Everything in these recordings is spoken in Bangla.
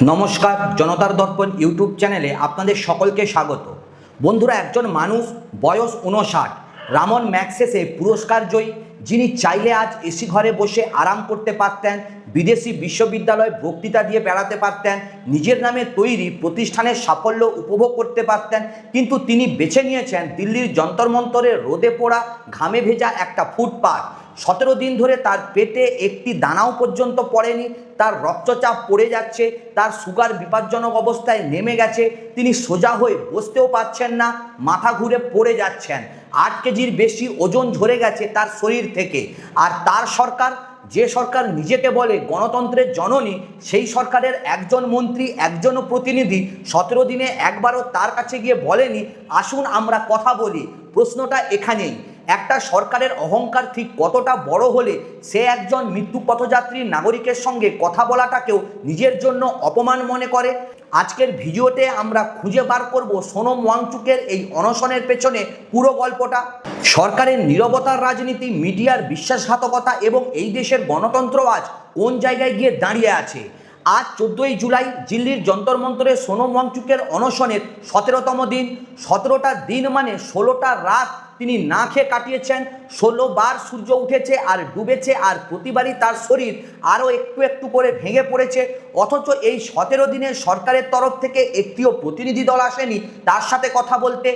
নমস্কার, জনতার দর্পণ ইউটিউব চ্যানেলে আপনাদের সকলকে স্বাগত। বন্ধুরা, একজন মানুষ বয়স 59, রামন ম্যাগসেসে পুরস্কার জয়ী, যিনি চাইলে আজ এসি ঘরে বসে আরাম করতে পারতেন, বিদেশি বিশ্ববিদ্যালয়ে বক্তৃতা দিয়ে বেড়াতে পারতেন, নিজের নামে তৈরি প্রতিষ্ঠানের সাফল্য উপভোগ করতে পারতেন, কিন্তু তিনি বেছে নিয়েছেন দিল্লির যন্তর মন্তরে রোদে পোড়া ঘামে ভেজা একটা ফুটপাথ। 17 দিন ধরে তার পেটে একটি দানাও পর্যন্ত পড়েনি, তার রক্তচাপ পড়ে যাচ্ছে, তার সুগার বিপজ্জনক অবস্থায় নেমে গেছে, তিনি সোজা হয়ে বসতেও পারছেন না, মাথা ঘুরে পড়ে যাচ্ছেন, 8 কেজির বেশি ওজন ঝরে গেছে তার শরীর থেকে। আর তার সরকার, যে সরকার নিজেকে বলে গণতন্ত্রের জননী, সেই সরকারের একজন মন্ত্রী, একজন প্রতিনিধি 17 দিনে একবারও তার কাছে গিয়ে বলেনি আসুন আমরা কথা বলি। প্রশ্নটা এখানেই, একটা সরকারের অহংকার ঠিক কতটা বড় হলে সে একজন মৃত্যু পথযাত্রী নাগরিকের সঙ্গে কথা বলাটাকেও নিজের জন্য অপমান মনে করে। আজকের ভিডিওতে আমরা খুঁজে বার করব সোনম ওয়াংচুকের এই অনশনের পেছনে পুরো গল্পটা। সরকারের নীরবতার রাজনীতি, মিডিয়ার বিশ্বাসঘাতকতা এবং এই দেশের গণতন্ত্র আজ কোন জায়গায় গিয়ে দাঁড়িয়ে আছে। আজ 14ই জুলাই দিল্লির যন্তর মন্তরে সোনম ওয়াংচুকের অনশনের 17তম দিন। 17টা দিন মানে 16টা রাত তিনি না খেয়ে কাটিয়েছেন, 16 বার সূর্য উঠেছে আর ডুবেছে, আর প্রতিবারই তার শরীর আরও একটু একটু করে ভেঙে পড়েছে। অথচ এই 17 দিনে সরকারের তরফ থেকে একটিও প্রতিনিধি দল আসেনি তার সাথে কথা বলতে,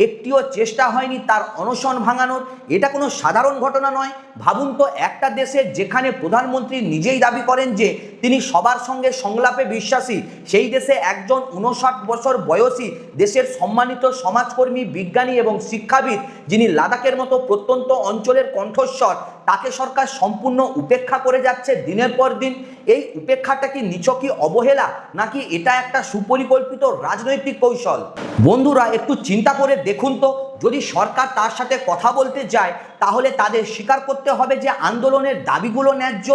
একটিও চেষ্টা হয়নি তার অনশন ভাঙানোর। এটা কোনো সাধারণ ঘটনা নয়। ভাবুন তো, একটা দেশে যেখানে প্রধানমন্ত্রী নিজেই দাবি করেন যে তিনি সবার সঙ্গে সংলাপে বিশ্বাসী, সেই দেশে একজন 59 বছর বয়সী দেশের সম্মানিত সমাজকর্মী, বিজ্ঞানী এবং শিক্ষাবিদ, যিনি লাদাখের মতো প্রত্যন্ত অঞ্চলের কণ্ঠস্বর, তাকে সরকার সম্পূর্ণ উপেক্ষা করে যাচ্ছে দিনের পর দিন। এই উপেক্ষাটা কি নিছকই অবহেলা, নাকি এটা একটা সুপরিকল্পিত রাজনৈতিক কৌশল? বন্ধুরা, একটু চিন্তা করে দেখুন তো, যদি সরকার তার সাথে কথা বলতে যায় তাহলে তাদের স্বীকার করতে হবে যে আন্দোলনের দাবিগুলো ন্যায্য।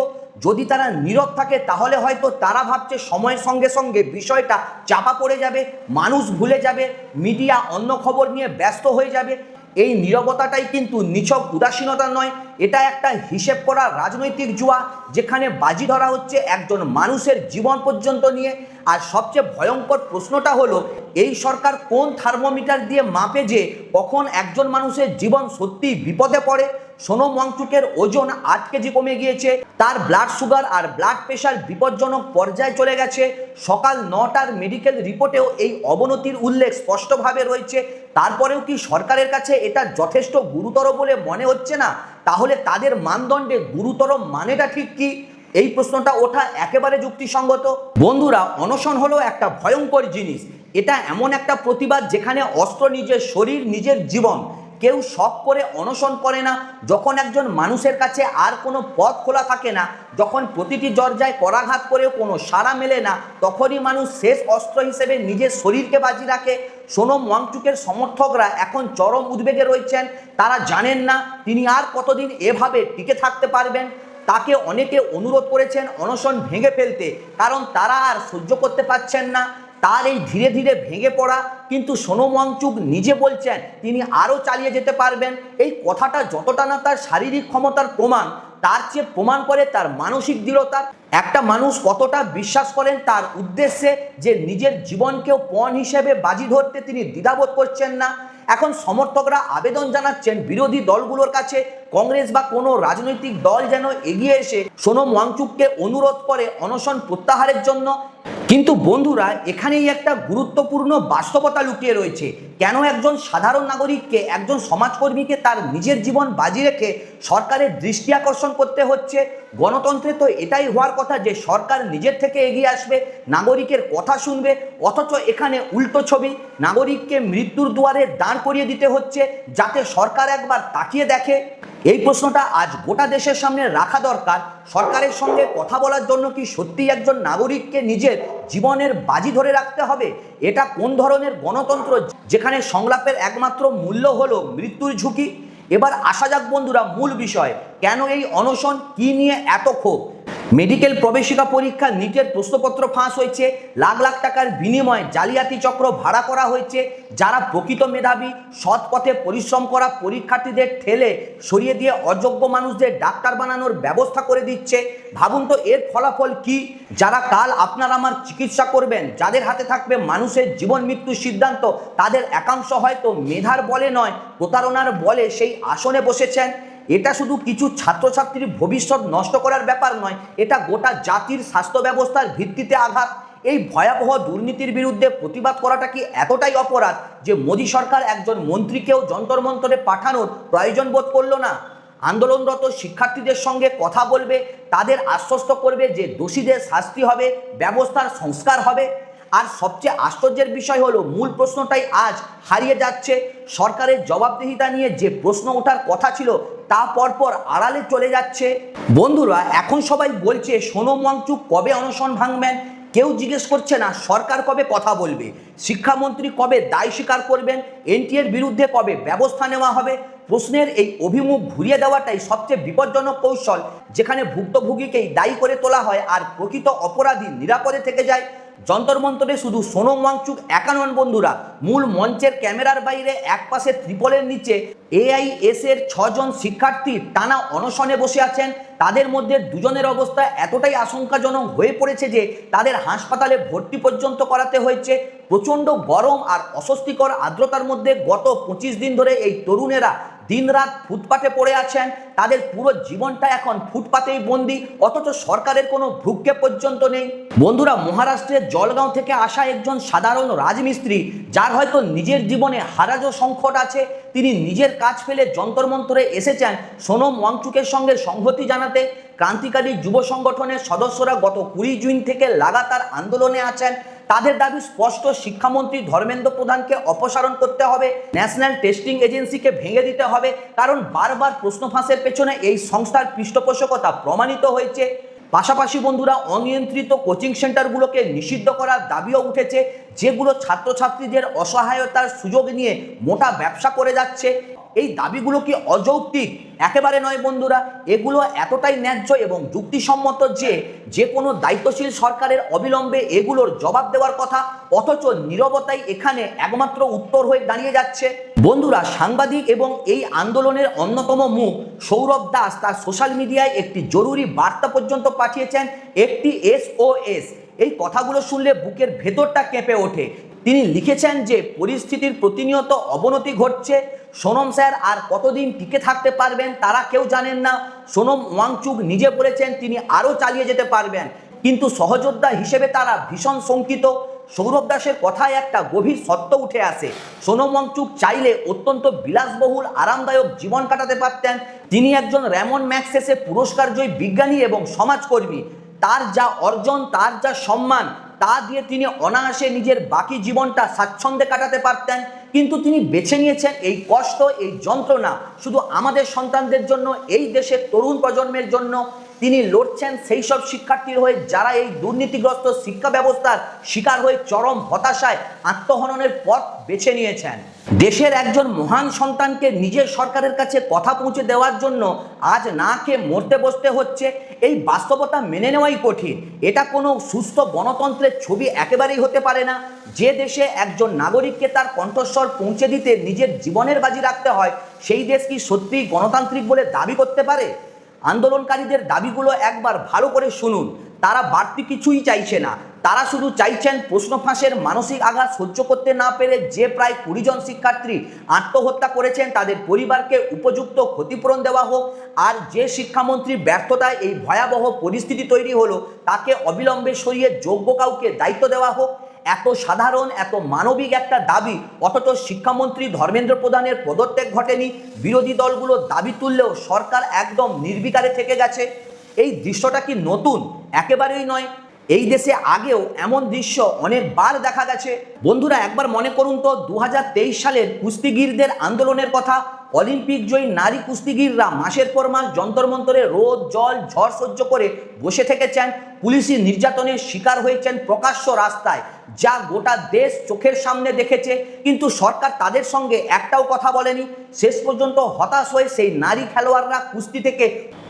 যদি তারা নীরব থাকে তাহলে হয়তো তারা ভাবছে সময়ের সঙ্গে সঙ্গে বিষয়টা চাপা পড়ে যাবে, মানুষ ভুলে যাবে, মিডিয়া অন্য খবর নিয়ে ব্যস্ত হয়ে যাবে। এই নীরবতাটাই কিন্তু নিছক উদাসীনতা নয়, এটা একটা হিসেব করা রাজনৈতিক জুয়া, যেখানে বাজি ধরা হচ্ছে একজন মানুষের জীবন পর্যন্ত নিয়ে। আর সবচেয়ে ভয়ঙ্কর প্রশ্নটা হলো, এই সরকার কোন থার্মোমিটার দিয়ে মাপে যে কখন একজন মানুষের জীবন সত্যিই বিপদে পড়ে? সোনম ওয়াংচুকের ওজন 8 কেজি কমে গিয়েছে, তার ব্লাড সুগার আর ব্লাড প্রেশার বিপজ্জনক পর্যায়ে চলে গেছে। সকাল 9টার মেডিকেল রিপোর্টেও এই অবনতির উল্লেখ স্পষ্টভাবে রয়েছে। তারপরেও কি সরকারের কাছে এটা যথেষ্ট গুরুতর বলে মনে হচ্ছে না? তাহলে তাদের মানদণ্ডে গুরুতর মানেটা ঠিক কি? এই প্রশ্নটা ওঠা একেবারে যুক্তিসঙ্গত। বন্ধুরা, অনশন হলো একটা ভয়ঙ্কর জিনিস। এটা এমন একটা প্রতিবাদ যেখানে অস্ত্র নিজের শরীর, নিজের জীবন। কেউ শখ করে অনশন করে না। যখন একজন মানুষের কাছে আর কোনো পথ খোলা থাকে না, যখন প্রতিটি দরজায় করাঘাত করেও কোনো সাড়া মেলে না, তখনই মানুষ শেষ অস্ত্র হিসেবে নিজের শরীরকে বাজি রাখে। সোনম ওয়াংচুকের সমর্থকরা এখন চরম উদ্বেগে রয়েছেন। তারা জানেন না তিনি আর কতদিন এভাবে টিকে থাকতে পারবেন। তাকে অনেকে অনুরোধ করেছেন অনশন ভেঙে ফেলতে, কারণ তারা আর সহ্য করতে পারছেন না তার এই ধীরে ধীরে ভেঙে পড়া। কিন্তু সোনম ওয়াংচুক নিজে বলছেন তিনি আরও চালিয়ে যেতে পারবেন। এই কথাটা যতটা না তার শারীরিক ক্ষমতার প্রমাণ, তার চেয়ে প্রমাণ করে তার মানসিক দৃঢ়তার। একটা মানুষ কতটা বিশ্বাস করেন তার উদ্দেশ্যে, যে নিজের জীবনকেও পণ হিসেবে বাজি ধরতে তিনি দ্বিধাবোধ করছেন না। এখন সমর্থকরা আবেদন জানাচ্ছেন বিরোধী দলগুলোর কাছে, কংগ্রেস বা কোনো রাজনৈতিক দল যেন এগিয়ে এসে সোনম ওয়াংচুককে অনুরোধ করে অনশন প্রত্যাহারের জন্য। কিন্তু বন্ধুরা, এখানেই একটা গুরুত্বপূর্ণ বাস্তবতা লুকিয়ে রয়েছে। কেন একজন সাধারণ নাগরিককে, একজন সমাজকর্মীকে তার নিজের জীবন বাজি রেখে সরকারের দৃষ্টি আকর্ষণ করতে হচ্ছে? গণতন্ত্রে তো এটাই হওয়ার কথা যে সরকার নিজের থেকে এগিয়ে আসবে, নাগরিকের কথা শুনবে। অথচ এখানে উল্টো ছবি, নাগরিককে মৃত্যুর দুয়ারে দাঁড় করিয়ে দিতে হচ্ছে যাতে সরকার একবার তাকিয়ে দেখে। এই প্রশ্নটা আজ গোটা দেশের সামনে রাখা দরকার। সরকারের সঙ্গে কথা বলার জন্য কি সত্যিই একজন নাগরিককে নিজের জীবনের বাজি ধরে রাখতে হবে? এটা কোন ধরনের গণতন্ত্র যেখানে সংলাপের একমাত্র মূল্য হলো মৃত্যুর ঝুঁকি? এবার আসা যাক বন্ধুরা মূল বিষয়, কেন এই অনশন, কি নিয়ে এত ক্ষোভ? মেডিকেল প্রবেশিকা পরীক্ষা নিটের প্রশ্নপত্র ফাঁস হয়েছে, লাখ লাখ টাকার বিনিময়ে জালিয়াতি চক্র ভাড়া করা হয়েছে, যারা প্রকৃত মেধাবী সৎ পথে পরিশ্রম করা পরীক্ষার্থীদের ঠেলে সরিয়ে দিয়ে অযোগ্য মানুষদের ডাক্তার বানানোর ব্যবস্থা করে দিচ্ছে। ভাবুন তো এর ফলাফল কি? যারা কাল আপনার আমার চিকিৎসা করবেন, যাদের হাতে থাকবে মানুষের জীবন মৃত্যুর সিদ্ধান্ত, তাদের একাংশ হয়তো মেধার বলে নয় প্রতারণার বলে সেই আসনে বসেছেন। এটা শুধু কিছু ছাত্রছাত্রীর ভবিষ্যৎ নষ্ট করার ব্যাপার নয়, এটা গোটা জাতির স্বাস্থ্য ব্যবস্থার ভিত্তিতে আঘাত। এই ভয়াবহ দুর্নীতির বিরুদ্ধে প্রতিবাদ করাটা কি এতটাই অপরাধ যে মোদী সরকার একজন মন্ত্রীকেও যন্তর মন্তরে পাঠানোর প্রয়োজন বোধ করল না? আন্দোলনরত শিক্ষার্থীদের সঙ্গে কথা বলবে, তাদের আশ্বস্ত করবে যে দোষীদের শাস্তি হবে, ব্যবস্থার সংস্কার হবে। আর সবচেয়ে আশ্চর্যের বিষয় হলো মূল প্রশ্নটাই আজ হারিয়ে যাচ্ছে। সরকারের জবাবদিহিতা নিয়ে যে প্রশ্ন ওঠার কথা ছিল তা পরপর আড়ালে চলে যাচ্ছে। বন্ধুরা, এখন সবাই বলছে সোনম ওয়াংচুক কবে অনশন ভাঙবেন, কেউ জিজ্ঞেস করছে না সরকার কবে কথা বলবে, শিক্ষামন্ত্রী কবে দায় স্বীকার করবেন, এনটিএর বিরুদ্ধে কবে ব্যবস্থা নেওয়া হবে। প্রশ্নের এই অভিমুখ ঘুরিয়ে দেওয়াটাই সবচেয়ে বিপজ্জনক কৌশল, যেখানে ভুক্তভোগীকেই দায়ী করে তোলা হয় আর প্রকৃত অপরাধী নিরাপদে থেকে যায়। যন্তর মন্তরে শুধু সোনম ওয়াংচুক একা নন বন্ধুরা, মূল মঞ্চের ক্যামেরার বাইরে একপাশে ত্রিপলের নিচে এআইএস এর 6 জন শিক্ষার্থী টানা অনশনে বসে আছেন। তাদের মধ্যে দুজনের অবস্থা এতটাই আশঙ্কাজনক হয়ে পড়েছে যে তাদের হাসপাতালে ভর্তি পর্যন্ত করাতে হয়েছে। প্রচণ্ড গরম আর অস্বস্তিকর আর্দ্রতার মধ্যে গত 25 দিন ধরে এই তরুণেরা দিনরাত ফুটপাতে পড়ে আছেন। তাদের পুরো জীবনটা এখন ফুটপাতেই বন্দি, অথচ সরকারের কোনো ভ্রুক্ষেপ পর্যন্ত নেই। বন্ধুরা, মহারাষ্ট্রের জলগাঁও থেকে আসা একজন সাধারণ রাজমিস্ত্রি, যার হয়তো নিজের জীবনে হারাজো সংকট আছে, তিনি নিজের কাজ ফেলে যন্তর মন্তরে এসেছেন সোনম ওয়াংচুকের সঙ্গে সংহতি জানাতে। ক্রান্তিকারী যুব সংগঠনের সদস্যরা গত 20 জুন থেকে লাগাতার আন্দোলনে আছেন। তাদের দাবি স্পষ্ট, শিক্ষামন্ত্রী ধর্মেন্দ্র প্রধানকে অপসারণ করতে হবে, ন্যাশনাল টেস্টিং এজেন্সিকে ভেঙে দিতে হবে, কারণ বারবার প্রশ্ন ফাঁসের পেছনে এই সংস্থার পৃষ্ঠপোষকতা প্রমাণিত হয়েছে। পাশাপাশি বন্ধুরা, অনিয়ন্ত্রিত কোচিং সেন্টারগুলোকে নিষিদ্ধ করার দাবিও উঠেছে, যেগুলো ছাত্রছাত্রীদের অসহায়তার সুযোগ নিয়ে মোটা ব্যবসা করে যাচ্ছে। এই দাবিগুলো কি অযৌক্তিক? একেবারে নয় বন্ধুরা, এগুলো এতটাই ন্যায্য এবং যুক্তিসম্মত যে কোনো দায়িত্বশীল সরকারের অবিলম্বে এগুলোর জবাব দেওয়ার কথা, অথচ নীরবতাই এখানে একমাত্র উত্তর হয়ে দাঁড়িয়ে যাচ্ছে। বন্ধুরা, সাংবাদিক এবং এই আন্দোলনের অন্যতম মুখ সৌরভ দাস তার সোশ্যাল মিডিয়ায় একটি জরুরি বার্তা পর্যন্ত পাঠিয়েছেন, একটি SOS। এই কথাগুলো শুনলে বুকের ভেতরটা কেঁপে ওঠে। তিনি লিখেছেন যে পরিস্থিতির প্রতিনিয়ত অবনতি ঘটছে, সোনম স্যার আর কতদিন টিকে থাকতে পারবেন তারা কেউ জানেন না। সোনম ওয়াংচুক নিজে বলেছেন তিনি আরও চালিয়ে যেতে পারবেন, কিন্তু সহযোদ্ধা হিসেবে তারা ভীষণ শঙ্কিত। সৌরভ দাসের কথায় একটা গভীর সত্য উঠে আসে, সোনম ওয়াংচুক চাইলে অত্যন্ত বিলাসবহুল আরামদায়ক জীবন কাটাতে পারতেন। তিনি একজন র্যামন ম্যাগসেসে পুরস্কারজয়ী বিজ্ঞানী এবং সমাজকর্মী। তার যা অর্জন, তার যা সম্মান, তা দিয়ে তিনি অনায়াসে নিজের বাকি জীবনটা স্বাচ্ছন্দ্যে কাটাতে পারতেন, কিন্তু তিনি বেছে নিয়েছেন এই কষ্ট, এই যন্ত্রণা শুধু আমাদের সন্তানদের জন্য, এই দেশের তরুণ প্রজন্মের জন্য। তিনি লড়ছেন সেই সব শিক্ষার্থীর হয়ে যারা এই দুর্নীতিগ্রস্ত শিক্ষা ব্যবস্থার শিকার হয়ে চরম হতাশায় আত্মহননের পথ বেছে নিয়েছেন। দেশের একজন মহান সন্তানকে নিজের সরকারের কাছে কথা পৌঁছে দেওয়ার জন্য আজ না খেয়ে মরতে বসতে হচ্ছে। এই বাস্তবতা মেনে নেওয়াই কঠিন। এটা কোনো সুস্থ গণতন্ত্রের ছবি একেবারেই হতে পারে না। যে দেশে একজন নাগরিককে তার কণ্ঠস্বর পৌঁছে দিতে নিজের জীবনের বাজি রাখতে হয়, সেই দেশ কি সত্যিই গণতান্ত্রিক বলে দাবি করতে পারে? আন্দোলনকারীদের দাবিগুলো একবার ভালো করে শুনুন। তারা বাড়তি কিছুই চাইছে না, তারা শুধু চাইছেন প্রশ্ন ফাঁসের মানসিক আঘাত সহ্য করতে না পেরে যে প্রায় 20 জন শিক্ষার্থী আত্মহত্যা করেছেন তাদের পরিবারকে উপযুক্ত ক্ষতিপূরণ দেওয়া হোক, আর যে শিক্ষামন্ত্রীর ব্যর্থতায় এই ভয়াবহ পরিস্থিতি তৈরি হলো তাকে অবিলম্বে সরিয়ে যোগ্য কাউকে দায়িত্ব দেওয়া হোক। এত সাধারণ, এত মানবিক একটা দাবি, অথচ শিক্ষামন্ত্রী ধর্মেন্দ্র প্রধানের পদত্যাগ ঘটেনি। বিরোধী দলগুলো দাবি তুললেও সরকার একদম নির্বিকারে থেকে গেছে। এই দৃশ্যটা কি নতুন? একেবারেই নয়। এই দেশে আগেও এমন দৃশ্য অনেকবার দেখা গেছে। বন্ধুরা, একবার মনে করুন তো 2023 সালের কুস্তিগীরদের আন্দোলনের কথা। অলিম্পিক জয়ী নারী কুস্তিগিররা মাসের পর মাস যন্তর মন্তরে রোদ জল ঝড় সহ্য করে বসে থেকেছেন, পুলিশি নির্যাতনের শিকার হয়েছেন প্রকাশ্য রাস্তায়, যা গোটা দেশ চোখের সামনে দেখেছে। কিন্তু সরকার তাদের সঙ্গে একটাও কথা বলেনি। শেষ পর্যন্ত হতাশ হয়ে সেই নারী খেলোয়াড়রা কুস্তি থেকে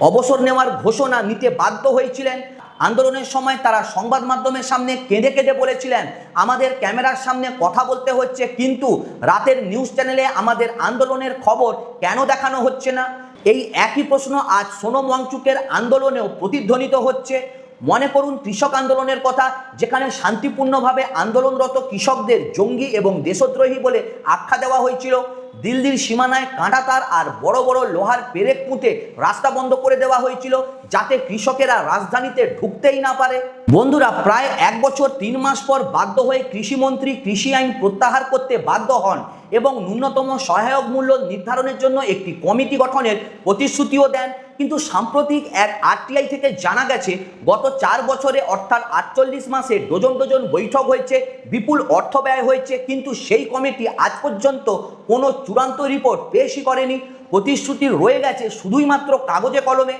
অবসর নেওয়ার ঘোষণা নিতে বাধ্য হয়েছিলেন। আন্দোলনের সময় তারা সংবাদ মাধ্যমের সামনে কেঁদে কেঁদে বলেছিলেন, আমাদের ক্যামেরার সামনে কথা বলতে হচ্ছে, কিন্তু রাতের নিউজ চ্যানেলে আমাদের আন্দোলনের খবর কেন দেখানো হচ্ছে না? এই একই প্রশ্ন আজ সোনম ওয়াংচুকের আন্দোলনেও প্রতিধ্বনিত হচ্ছে। মনে করুন কৃষক আন্দোলনের কথা, যেখানে শান্তিপূর্ণভাবে আন্দোলনরত কৃষকদের জঙ্গি এবং দেশদ্রোহী বলে আখ্যা দেওয়া হয়েছিল। দিল্লির সীমানায় কাঁটাতার আর বড় বড় লোহার পেরেক পুঁতে রাস্তা বন্ধ করে দেওয়া হয়েছিল, যাতে কৃষকেরা রাজধানীতে ঢুকতেই না পারে। বন্ধুরা, প্রায় 1 বছর 3 মাস পর বাধ্য হয়ে কৃষিমন্ত্রী কৃষি আইন প্রত্যাহার করতে বাধ্য হন এবং ন্যূনতম সহায়ক মূল্য নির্ধারণের জন্য একটি কমিটি গঠনের প্রতিশ্রুতিও দেন। কিন্তু সাম্প্রতিক এক আরটিআই থেকে জানা গেছে, গত 4 বছরে অর্থাৎ 48 মাসে ডজন ডজন বৈঠক হয়েছে, বিপুল অর্থ ব্যয় হয়েছে, কিন্তু সেই কমিটি আজ পর্যন্ত কোনো চূড়ান্ত রিপোর্ট পেশই করেনি। প্রতিশ্রুতি রয়ে গেছে শুধুই মাত্র কাগজে কলমে।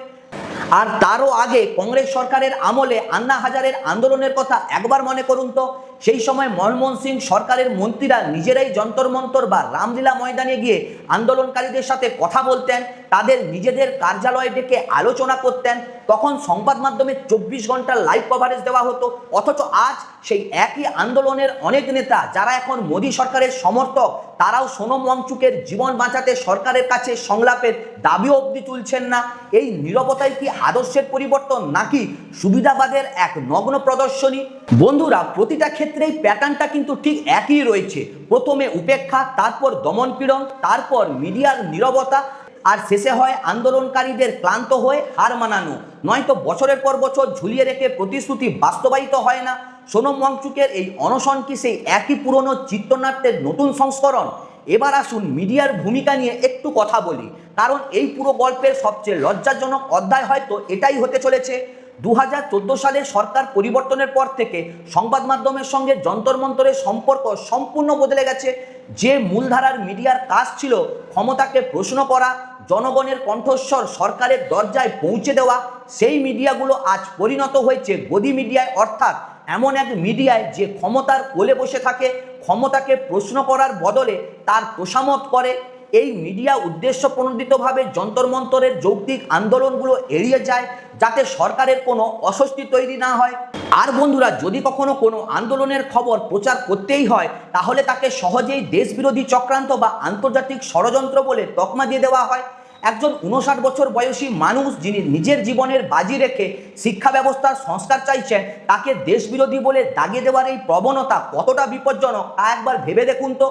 আর তারও আগে কংগ্রেস সরকারের আমলে আন্না হাজারের আন্দোলনের কথা একবার মনে করুন তো। সেই সময় মনমোহন সিং সরকারের মন্ত্রীরা নিজেরাই যন্তর মন্তর বা রামলীলা ময়দানে গিয়ে আন্দোলনকারীদের সাথে কথা বলতেন, তাদের নিজেদের কার্যালয়ে ডেকে আলোচনা করতেন। তখন সংবাদ মাধ্যমে 24 ঘন্টার লাইভ কভারেজ দেওয়া হতো। অথচ আজ সেই একই আন্দোলনের অনেক নেতা, যারা এখন মোদী সরকারের সমর্থক, তারাও সোনম ওয়াংচুকের জীবন বাঁচাতে সরকারের কাছে সংলাপের দাবি অবধি তুলছেন না। এই নীরবতাই কি আদর্শের পরিবর্তন, নাকি সুবিধাবাদের এক নগ্ন প্রদর্শনী? বন্ধুরা, প্রতিটা ক্ষেত্রেই প্যাটার্নটা কিন্তু ঠিক একই রয়েছে। প্রথমে উপেক্ষা, তারপর দমনপীড়ন, তারপর মিডিয়ার নীরবতা, আর শেষে হয় আন্দোলনকারীদের ক্লান্ত হয়ে হার মানানো। নয়তো বছরের পর বছর ঝুলিয়ে রেখে প্রতিশ্রুতি বাস্তবায়িত হয় না। সোনম ওয়াংচুকের এই অনশন কি সেই একই পুরনো চিত্রনাট্যের নতুন সংস্করণ? এবার আসুন মিডিয়ার ভূমিকা নিয়ে একটু কথা বলি, কারণ এই পুরো গল্পের সবচেয়ে লজ্জাজনক অধ্যায় হয়তো এটাই হতে চলেছে। 2014 সালে সরকার পরিবর্তনের পর থেকে সংবাদ মাধ্যমের সঙ্গে যন্তর মন্তরের সম্পর্ক সম্পূর্ণ বদলে গেছে। যে মূলধারার মিডিয়ার কাজ ছিল ক্ষমতাকে প্রশ্ন করা, জনগণের কণ্ঠস্বর সরকারের দরজায় পৌঁছে দেওয়া, সেই মিডিয়াগুলো আজ পরিণত হয়েছে গদি মিডিয়ায়, অর্থাৎ এমন এক মিডিয়ায় যে ক্ষমতার কোলে বসে থাকে, ক্ষমতাকে প্রশ্ন করার বদলে তার তোষামত করে। এই মিডিয়া উদ্দেশ্যপ্রণোদিতভাবে যন্তর মন্তরের যৌক্তিক আন্দোলনগুলো এড়িয়ে যায়, যাতে সরকারের কোনো অস্বস্তি তৈরি না হয়। আর বন্ধুরা, যদি কখনো কোনো আন্দোলনের খবর প্রচার করতেই হয়, তাহলে তাকে সহজেই দেশবিরোধী চক্রান্ত বা আন্তর্জাতিক ষড়যন্ত্র বলে তকমা দিয়ে দেওয়া হয়। একজন 59 বছর বয়সী মানুষ, যিনি নিজের জীবনের বাজি রেখে শিক্ষা ব্যবস্থার সংস্কার চাইছেন, তাকে দেশবিরোধী বলে দাগিয়ে দেওয়ার এই প্রবণতা কতটা বিপজ্জনক তা একবার ভেবে দেখুন তো।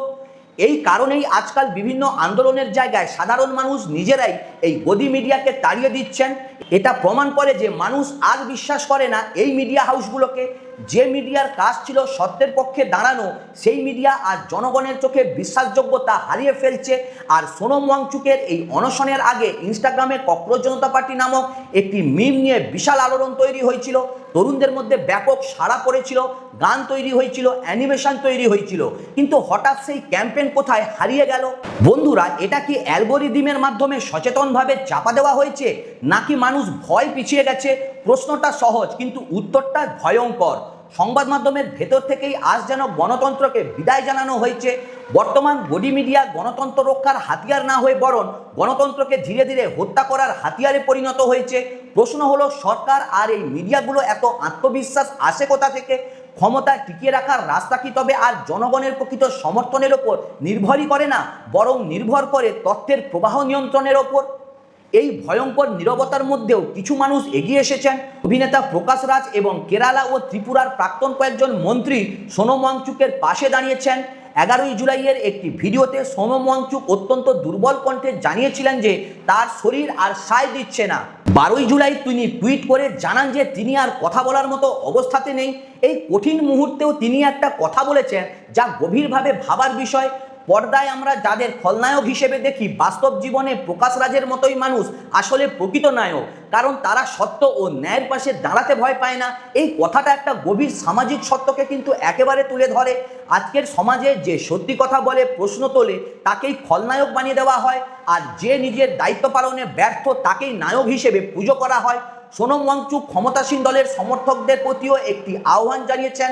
এই কারণেই আজকাল বিভিন্ন আন্দোলনের জায়গায় সাধারণ মানুষ নিজেরাই এই গদি মিডিয়াকে তাড়িয়ে দিচ্ছেন। এটা প্রমাণ করে যে মানুষ আর বিশ্বাস করে না এই মিডিয়া হাউসগুলোকে। যে মিডিয়ার কাজ ছিল সত্যের পক্ষে দাঁড়ানো, সেই মিডিয়া আজ জনগণের চোখে বিশ্বাসযোগ্যতা হারিয়ে ফেলছে। আর সোনম ওয়াংচুকের এই অনশনের আগে ইনস্টাগ্রামে ককরোচ জনতা পার্টি নামক একটি মিম নিয়ে বিশাল আলোড়ন তৈরি হয়েছিল। তরুণদের মধ্যে ব্যাপক সাড়া পড়েছিল, গান তৈরি হয়েছিল, অ্যানিমেশন তৈরি হয়েছিল, কিন্তু হঠাৎ সেই ক্যাম্পেইন কোথায় হারিয়ে গেল? বন্ধুরা, এটা কি অ্যালগোরিদমের মাধ্যমে সচেতনভাবে চাপা দেওয়া হয়েছে, নাকি মানুষ ভয় পিছিয়ে গেছে? প্রশ্নটা সহজ, কিন্তু উত্তরটা ভয়ঙ্কর। সংবাদ মাধ্যমের ভেতর থেকেই আজ যেন গণতন্ত্রকে বিদায় জানানো হয়েছে। বর্তমান গদি মিডিয়া গণতন্ত্র রক্ষার হাতিয়ার না হয়ে বরং গণতন্ত্রকে ধীরে ধীরে হত্যা করার হাতিয়ারে পরিণত হয়েছে। প্রশ্ন হলো, সরকার আর এই মিডিয়াগুলো এত আত্মবিশ্বাস আসে কোথা থেকে? ক্ষমতা টিকিয়ে রাখার রাস্তা কি তবে আর জনগণের প্রকৃত সমর্থনের ওপর নির্ভরই করে না, বরং নির্ভর করে তথ্যের প্রবাহ নিয়ন্ত্রণের ওপর? এই ভয়ঙ্কর নীরবতার মধ্যেও কিছু মানুষ এগিয়ে এসেছেন। অভিনেতা প্রকাশ রাজ এবং কেরালা ও ত্রিপুরার প্রাক্তন কয়েকজন মন্ত্রী সোনম ওয়াংচুকের পাশে দাঁড়িয়েছেন। 11ই জুলাইয়ের একটি ভিডিওতে সোনম ওয়াংচুক অত্যন্ত দুর্বল কণ্ঠে জানিয়েছিলেন যে তার শরীর আর সায় দিচ্ছে না। 12ই জুলাই তিনি টুইট করে জানান যে তিনি আর কথা বলার মতো অবস্থাতে নেই। এই কঠিন মুহূর্তেও তিনি একটা কথা বলেছেন যা গভীরভাবে ভাবার বিষয়। পর্দায় আমরা যাদের খলনায়ক হিসেবে দেখি, বাস্তব জীবনে প্রকাশ রাজের মতোই মানুষ আসলে প্রকৃত নায়ক, কারণ তারা সত্য ও ন্যায়ের পাশে দাঁড়াতে ভয় পায় না। এই কথাটা একটা গভীর সামাজিক সত্যকে কিন্তু একেবারে তুলে ধরে। আজকের সমাজে যে সত্যি কথা বলে, প্রশ্ন তোলে, তাকেই খলনায়ক বানিয়ে দেওয়া হয়, আর যে নিজের দায়িত্ব পালনে ব্যর্থ তাকেই নায়ক হিসেবে পুজো করা হয়। সোনম ওয়াংচুক ক্ষমতাসীন দলের সমর্থকদের প্রতিও একটি আহ্বান জানিয়েছেন,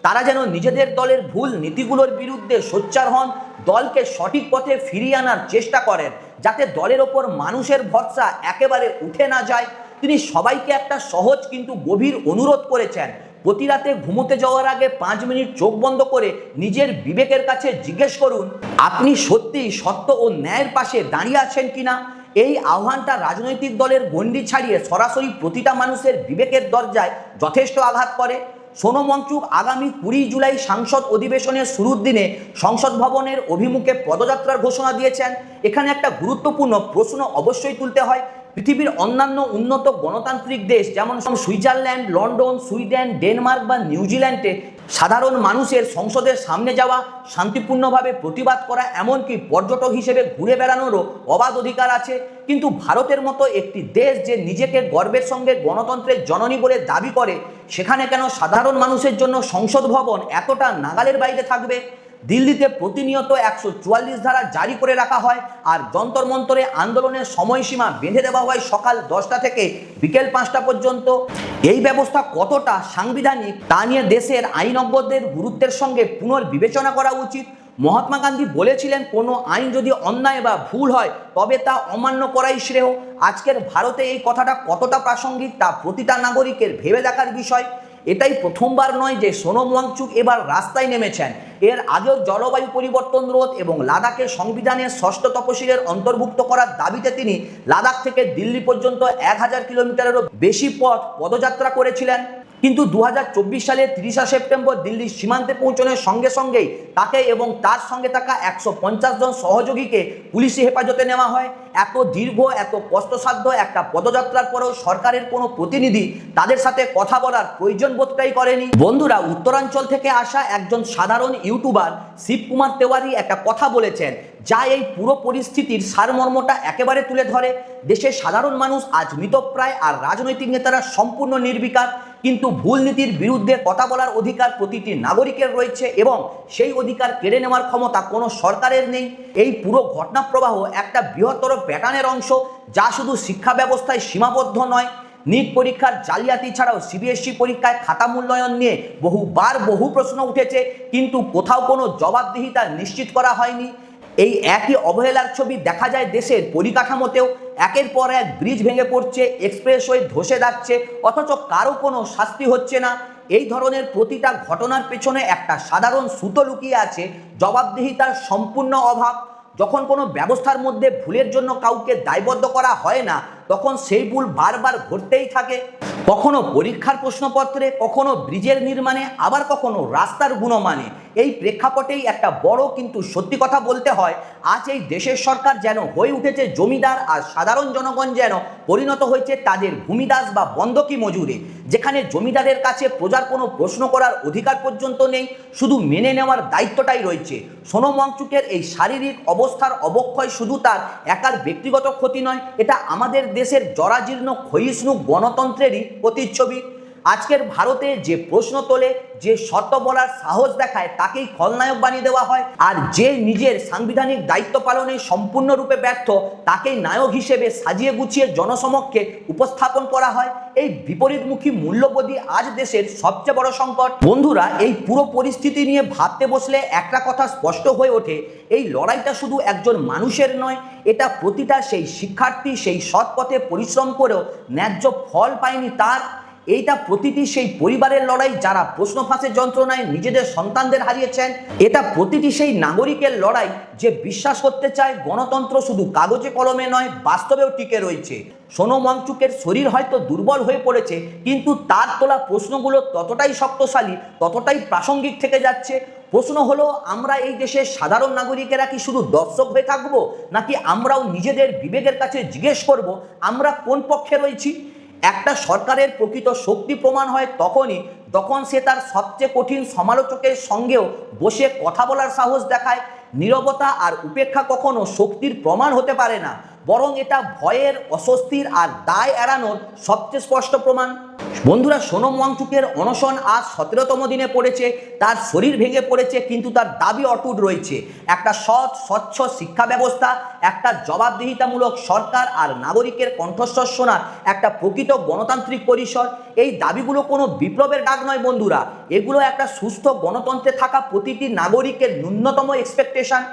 তারা যেন নিজেদের দলের ভুল নীতিগুলোর বিরুদ্ধে সোচ্চার হন, দলকে সঠিক পথে ফিরিয়ে আনার চেষ্টা করেন, যাতে দলের ওপর মানুষের ভরসা একেবারে উঠে না যায়। তিনি সবাইকে একটা সহজ কিন্তু গভীর অনুরোধ করেছেন, প্রতি রাতে ঘুমোতে যাওয়ার আগে 5 মিনিট চোখ বন্ধ করে নিজের বিবেকের কাছে জিজ্ঞেস করুন, আপনি সত্যিই সত্য ও ন্যায়ের পাশে দাঁড়িয়ে আছেন কিনা। এই আহ্বানটা রাজনৈতিক দলের গণ্ডি ছাড়িয়ে সরাসরি প্রতিটা মানুষের বিবেকের দরজায় যথেষ্ট আঘাত করে। সোনম ওয়াংচুক আগামী 20 জুলাই সংসদ অধিবেশনের শুরুর দিনে সংসদ ভবনের অভিমুখে পদযাত্রার ঘোষণা দিয়েছেন। এখানে একটা গুরুত্বপূর্ণ প্রশ্ন অবশ্যই তুলতে হয়। পৃথিবীর অন্যান্য উন্নত গণতান্ত্রিক দেশ যেমন সুইজারল্যান্ড, লন্ডন, সুইডেন, ডেনমার্ক বা নিউজিল্যান্ডে সাধারণ মানুষের সংসদের সামনে যাওয়া, শান্তিপূর্ণভাবে প্রতিবাদ করা, এমনকি পর্যটক হিসেবে ঘুরে বেড়ানোরও অবাধ অধিকার আছে। কিন্তু ভারতের মতো একটি দেশ যে নিজেকে গর্বের সঙ্গে গণতন্ত্রের জননী বলে দাবি করে, সেখানে কেন সাধারণ মানুষের জন্য সংসদ ভবন এতটা নাগালের বাইরে থাকবে? দিল্লিতে প্রতিনিয়ত 144 ধারা জারি করে রাখা হয়, আর যন্তর মন্তরে আন্দোলনের সময়সীমা বেঁধে দেওয়া হয় সকাল 10টা থেকে বিকেল 5টা পর্যন্ত। এই ব্যবস্থা কতটা সাংবিধানিক তা নিয়ে দেশের আইনজ্ঞদের গুরুত্বের সঙ্গে পুনর্বিবেচনা করা উচিত। মহাত্মা গান্ধী বলেছিলেন, কোনো আইন যদি অন্যায় বা ভুল হয় তবে তা অমান্য করাই শ্রেয়। আজকের ভারতে এই কথাটা কতটা প্রাসঙ্গিক তা প্রতিটা নাগরিকের ভেবে দেখার বিষয়। এটাই প্রথমবার নয় যে সোনম ওয়াংচুক এবার রাস্তায় নেমেছেন। এর আগেও জলবায়ু পরিবর্তন রোধ এবং লাদাখে সংবিধানের 6ষ্ঠ তফসিলের অন্তর্ভুক্ত করার দাবিতে তিনি লাদাখ থেকে দিল্লি পর্যন্ত 1000 কিলোমিটারেরও বেশি পথ পদযাত্রা করেছিলেন। কিন্তু 2024 সালের 30 সেপ্টেম্বর দিল্লির সীমান্তে পৌঁছানোর সঙ্গে সঙ্গেই তাকে এবং তার সঙ্গে থাকা 150 জন সহযোগীকে পুলিশি হেফাজতে নেওয়া হয়। এত দীর্ঘ, এত কষ্টসাধ্য একটা পদযাত্রার পরেও সরকারের কোনো প্রতিনিধি তাদের সাথে কথা বলার প্রয়োজন বোধটাই করেনি। বন্ধুরা, উত্তরাঞ্চল থেকে আসা একজন সাধারণ ইউটিউবার শিবকুমার তেওয়ারি একটা কথা বলেছেন, যা এই পুরো পরিস্থিতির সারমর্মটা একেবারে তুলে ধরে। দেশের সাধারণ মানুষ আজ মৃতপ্রায়, আর রাজনৈতিক নেতারা সম্পূর্ণ নির্বিকার। কিন্তু ভুল নীতির বিরুদ্ধে কথা বলার অধিকার প্রতিটি নাগরিকের রয়েছে, এবং সেই অধিকার কেড়ে নেওয়ার ক্ষমতা কোনো সরকারের নেই। এই পুরো ঘটনা প্রবাহ একটা বৃহত্তর প্যাটার্নের অংশ, যা শুধু শিক্ষা ব্যবস্থায় সীমাবদ্ধ নয়। নিট পরীক্ষার জালিয়াতি ছাড়াও সিবিএসই পরীক্ষায় খাতা মূল্যায়ন নিয়ে বহু প্রশ্ন উঠেছে, কিন্তু কোথাও কোনো জবাবদিহিতা নিশ্চিত করা হয়নি। এই একই অবহেলার ছবি দেখা যায় দেশের পরিকাঠামোতেও। একের পর এক ব্রিজ ভেঙে পড়ছে, এক্সপ্রেসওয়ে ধসে যাচ্ছে, অথচ কারো কোনো শাস্তি হচ্ছে না। এই ধরনের প্রতিটা ঘটনার পেছনে একটা সাধারণ সূত্র লুকিয়ে আছে, জবাবদিহিতার সম্পূর্ণ অভাব। যখন কোনো ব্যবস্থার মধ্যে ভুলের জন্য কাউকে দায়বদ্ধ করা হয় না, তখন সেই ভুল বারবার ঘটতেই থাকে। কখনো পরীক্ষার প্রশ্নপত্রে, কখনো ব্রিজের নির্মাণে, আবার কখনো রাস্তার গুণমানে। এই প্রেক্ষাপটেই একটা বড় কিন্তু সত্যি কথা বলতে হয়, আজ এই দেশের সরকার যেন হয়ে উঠেছে জমিদার, আর সাধারণ জনগণ যেন পরিণত হয়েছে তাদের ভূমিদাস বা বন্ধকি মজুরে, যেখানে জমিদারের কাছে প্রজার কোনো প্রশ্ন করার অধিকার পর্যন্ত নেই, শুধু মেনে নেওয়ার দায়িত্বটাই রয়েছে। সোনম ওয়াংচুকের এই শারীরিক অবস্থার অবক্ষয় শুধু তার একার ব্যক্তিগত ক্ষতি নয়, এটা আমাদের দেশের জরাজীর্ণ ক্ষয়িষ্ণু গণতন্ত্রেরই প্রতিচ্ছবি। আজকের ভারতে যে প্রশ্ন তোলে, যে সত্য বলার সাহস দেখায়, তাকেই খলনায়ক বানিয়ে দেওয়া হয়, আর যে নিজের সাংবিধানিক দায়িত্ব পালনে সম্পূর্ণরূপে ব্যর্থ, তাকেই নায়ক হিসেবে সাজিয়ে গুছিয়ে জনসমক্ষে উপস্থাপন করা হয়। এই বিপরীতমুখী মূল্যবোধই আজ দেশের সবচেয়ে বড় সংকট। বন্ধুরা, এই পুরো পরিস্থিতি নিয়ে ভাবতে বসলে একটা কথা স্পষ্ট হয়ে ওঠে, এই লড়াইটা শুধু একজন মানুষের নয়, এটা প্রতিটা সেই শিক্ষার্থী, সেই সৎ পথে পরিশ্রম করেও ন্যায্য ফল পায়নি তার। এইটা প্রতিটি সেই পরিবারের লড়াই যারা প্রশ্ন ফাঁসের যন্ত্রণায় নিজেদের সন্তানদের হারিয়েছেন। এটা প্রতিটি সেই নাগরিকের লড়াই যে বিশ্বাস করতে চায় গণতন্ত্র শুধু কাগজে কলমে নয়, বাস্তবেও টিকে রয়েছে। সোনম ওয়াংচুকের শরীর হয়তো দুর্বল হয়ে পড়েছে, কিন্তু তার তোলা প্রশ্নগুলো ততটাই শক্তিশালী, ততটাই প্রাসঙ্গিক থেকে যাচ্ছে। প্রশ্ন হলো, আমরা এই দেশের সাধারণ নাগরিকেরা কি শুধু দর্শক হয়ে থাকবো, নাকি আমরাও নিজেদের বিবেকের কাছে জিজ্ঞেস করব আমরা কোন পক্ষে রয়েছি? একটা সরকারের প্রকৃত শক্তি প্রমাণ হয় তখনই তখন সে তার সবচেয়ে কঠিন সমালোচকের সঙ্গেও বসে কথা বলার সাহস দেখায়। নীরবতা আর উপেক্ষা কখনো শক্তির প্রমাণ হতে পারে না, বরং এটা ভয়ের, অস্বস্তির আর দায় এড়ানোর সবচেয়ে স্পষ্ট প্রমাণ। বন্ধুরা, সোনম ওয়াংচুকের অনশন আজ 17তম দিনে পড়েছে। তার শরীর ভেঙে পড়েছে, কিন্তু তার দাবি অটুট রয়েছে। একটা সৎ, স্বচ্ছ শিক্ষা ব্যবস্থা, একটা জবাবদিহিতামূলক সরকার আর নাগরিকের কণ্ঠস্বর শোনার একটা প্রকৃত গণতান্ত্রিক পরিসর। এই দাবিগুলো কোনো বিপ্লবের ডাক নয় বন্ধুরা, এগুলো একটা সুস্থ গণতন্ত্রে থাকা প্রতিটি নাগরিকের ন্যূনতম এক্সপেকটেশন।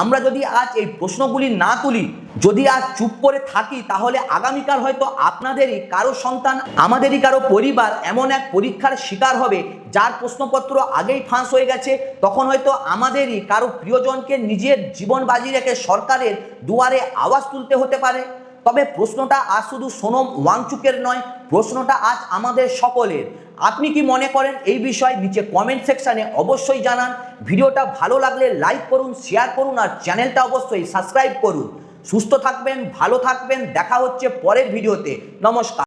আমরা যদি আজ এই প্রশ্নগুলি না তুলি, যদি আজ চুপ করে থাকি, তাহলে আগামীকাল হয়তো আপনাদেরই কারো সন্তান, আমাদেরই কারো পরিবার এমন এক পরীক্ষার শিকার হবে যার প্রশ্নপত্র আগেই ফাঁস হয়ে গেছে। তখন হয়তো আমাদেরই কারো প্রিয়জনকে নিজের জীবন বাজি রেখে সরকারের দুয়ারে আওয়াজ তুলতে হতে পারে। তবে প্রশ্নটা আজ শুধু সোনম ওয়াংচুকের নয়, প্রশ্নটা আজ আমাদের সকলের। আপনি কি মনে করেন এই বিষয়ে? নিচে কমেন্ট সেকশানে অবশ্যই জানান। ভিডিওটা ভালো লাগলে লাইক করুন, শেয়ার করুন আর চ্যানেলটা অবশ্যই সাবস্ক্রাইব করুন। সুস্থ থাকবেন, ভালো থাকবেন, দেখা হচ্ছে পরের ভিডিওতে। নমস্কার।